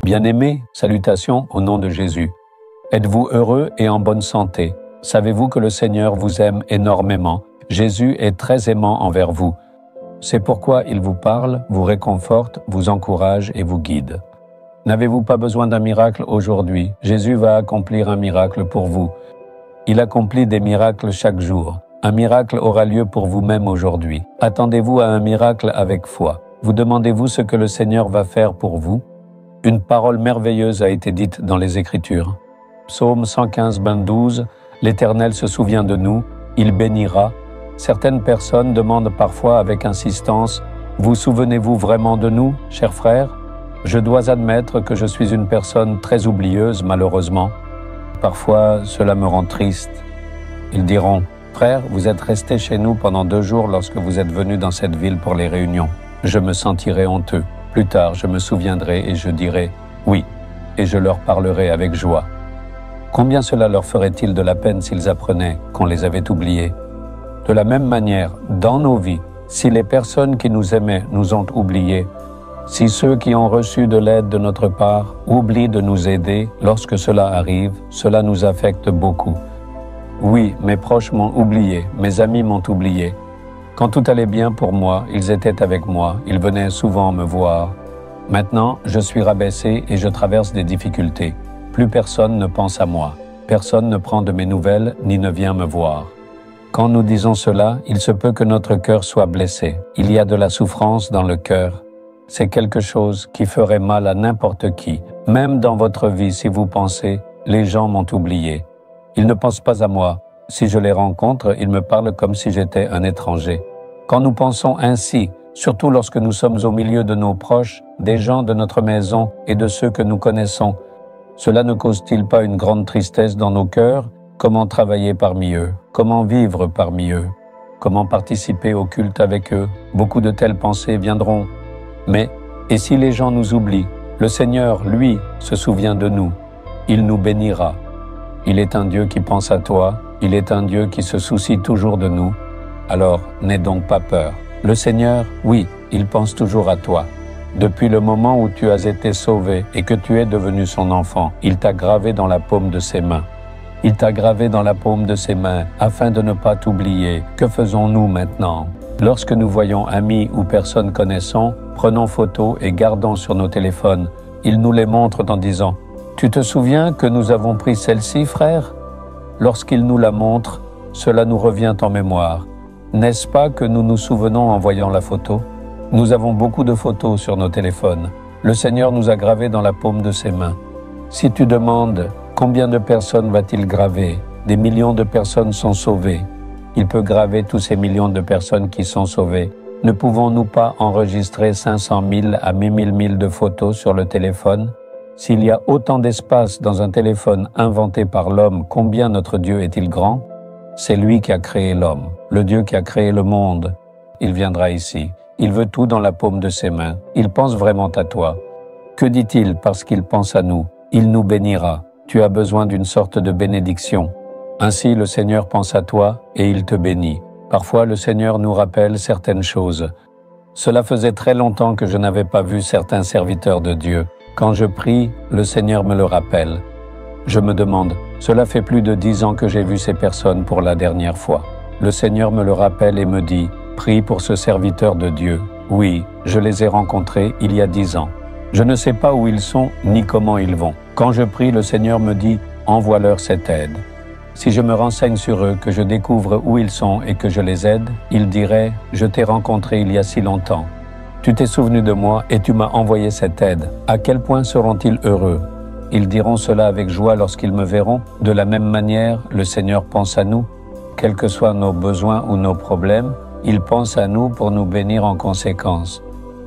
Bien-aimés, salutations au nom de Jésus. Êtes-vous heureux et en bonne santé? Savez-vous que le Seigneur vous aime énormément? Jésus est très aimant envers vous. C'est pourquoi il vous parle, vous réconforte, vous encourage et vous guide. N'avez-vous pas besoin d'un miracle aujourd'hui? Jésus va accomplir un miracle pour vous. Il accomplit des miracles chaque jour. Un miracle aura lieu pour vous-même aujourd'hui. Attendez-vous à un miracle avec foi. Vous demandez-vous ce que le Seigneur va faire pour vous? Une parole merveilleuse a été dite dans les Écritures. Psaume 115, 12, « L'Éternel se souvient de nous, il bénira. » Certaines personnes demandent parfois avec insistance, « Vous souvenez-vous vraiment de nous, chers frères ?» Je dois admettre que je suis une personne très oublieuse, malheureusement. Parfois, cela me rend triste. Ils diront, « Frère, vous êtes resté chez nous pendant 2 jours lorsque vous êtes venu dans cette ville pour les réunions. » Je me sentirai honteux. Plus tard, je me souviendrai et je dirai « Oui » et je leur parlerai avec joie. Combien cela leur ferait-il de la peine s'ils apprenaient qu'on les avait oubliés? De la même manière, dans nos vies, si les personnes qui nous aimaient nous ont oubliés, si ceux qui ont reçu de l'aide de notre part oublient de nous aider, lorsque cela arrive, cela nous affecte beaucoup. Oui, mes proches m'ont oublié, mes amis m'ont oublié. Quand tout allait bien pour moi, ils étaient avec moi, ils venaient souvent me voir. Maintenant, je suis rabaissé et je traverse des difficultés. Plus personne ne pense à moi. Personne ne prend de mes nouvelles ni ne vient me voir. Quand nous disons cela, il se peut que notre cœur soit blessé. Il y a de la souffrance dans le cœur. C'est quelque chose qui ferait mal à n'importe qui. Même dans votre vie, si vous pensez « les gens m'ont oublié ». Ils ne pensent pas à moi. Si je les rencontre, ils me parlent comme si j'étais un étranger. Quand nous pensons ainsi, surtout lorsque nous sommes au milieu de nos proches, des gens de notre maison et de ceux que nous connaissons, cela ne cause-t-il pas une grande tristesse dans nos cœurs? Comment travailler parmi eux? Comment vivre parmi eux? Comment participer au culte avec eux? Beaucoup de telles pensées viendront. Mais, et si les gens nous oublient? Le Seigneur, lui, se souvient de nous. Il nous bénira. Il est un Dieu qui pense à toi. Il est un Dieu qui se soucie toujours de nous. Alors, n'aie donc pas peur. Le Seigneur, oui, il pense toujours à toi. Depuis le moment où tu as été sauvé et que tu es devenu son enfant, il t'a gravé dans la paume de ses mains. Il t'a gravé dans la paume de ses mains afin de ne pas t'oublier. Que faisons-nous maintenant? Lorsque nous voyons amis ou personnes connaissons, prenons photos et gardons sur nos téléphones. Ils nous les montrent en disant « Tu te souviens que nous avons pris celle-ci, frère ?» Lorsqu'ils nous la montrent, cela nous revient en mémoire. N'est-ce pas que nous nous souvenons en voyant la photo? Nous avons beaucoup de photos sur nos téléphones. Le Seigneur nous a gravés dans la paume de ses mains. Si tu demandes combien de personnes va-t-il graver, des millions de personnes sont sauvées. Il peut graver tous ces millions de personnes qui sont sauvées. Ne pouvons-nous pas enregistrer 500 000 à 1000 000 de photos sur le téléphone? S'il y a autant d'espace dans un téléphone inventé par l'homme, combien notre Dieu est-il grand? C'est lui qui a créé l'homme, le Dieu qui a créé le monde. Il viendra ici. Il veut tout dans la paume de ses mains. Il pense vraiment à toi. Que dit-il parce qu'il pense à nous? Il nous bénira. Tu as besoin d'une sorte de bénédiction. Ainsi, le Seigneur pense à toi et il te bénit. Parfois, le Seigneur nous rappelle certaines choses. Cela faisait très longtemps que je n'avais pas vu certains serviteurs de Dieu. Quand je prie, le Seigneur me le rappelle. Je me demande, cela fait plus de 10 ans que j'ai vu ces personnes pour la dernière fois. Le Seigneur me le rappelle et me dit, prie pour ce serviteur de Dieu. Oui, je les ai rencontrés il y a 10 ans. Je ne sais pas où ils sont ni comment ils vont. Quand je prie, le Seigneur me dit, envoie-leur cette aide. Si je me renseigne sur eux, que je découvre où ils sont et que je les aide, ils diraient, je t'ai rencontré il y a si longtemps. Tu t'es souvenu de moi et tu m'as envoyé cette aide. À quel point seront-ils heureux? Ils diront cela avec joie lorsqu'ils me verront. De la même manière, le Seigneur pense à nous. Quels que soient nos besoins ou nos problèmes, il pense à nous pour nous bénir en conséquence.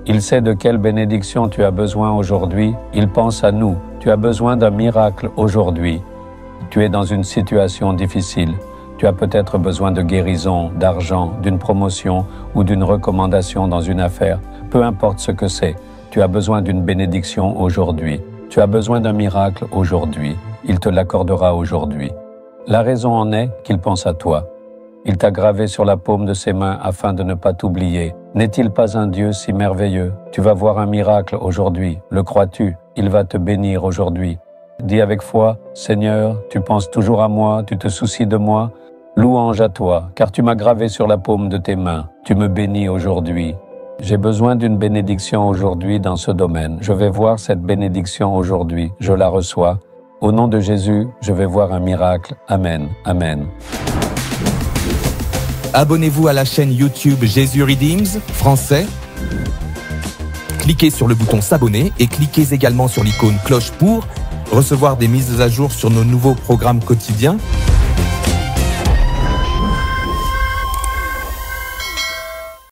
Il sait de quelle bénédiction tu as besoin aujourd'hui. Il pense à nous. Tu as besoin d'un miracle aujourd'hui. Tu es dans une situation difficile. Tu as peut-être besoin de guérison, d'argent, d'une promotion ou d'une recommandation dans une affaire. Peu importe ce que c'est, tu as besoin d'une bénédiction aujourd'hui. Tu as besoin d'un miracle aujourd'hui. Il te l'accordera aujourd'hui. La raison en est qu'il pense à toi. Il t'a gravé sur la paume de ses mains afin de ne pas t'oublier. N'est-il pas un Dieu si merveilleux? Tu vas voir un miracle aujourd'hui. Le crois-tu? Il va te bénir aujourd'hui. Dis avec foi, Seigneur, tu penses toujours à moi, tu te soucies de moi. Louange à toi, car tu m'as gravé sur la paume de tes mains. Tu me bénis aujourd'hui. J'ai besoin d'une bénédiction aujourd'hui dans ce domaine. Je vais voir cette bénédiction aujourd'hui. Je la reçois. Au nom de Jésus, je vais voir un miracle. Amen. Amen. Abonnez-vous à la chaîne YouTube Jésus Redeems français. Cliquez sur le bouton s'abonner et cliquez également sur l'icône cloche pour recevoir des mises à jour sur nos nouveaux programmes quotidiens.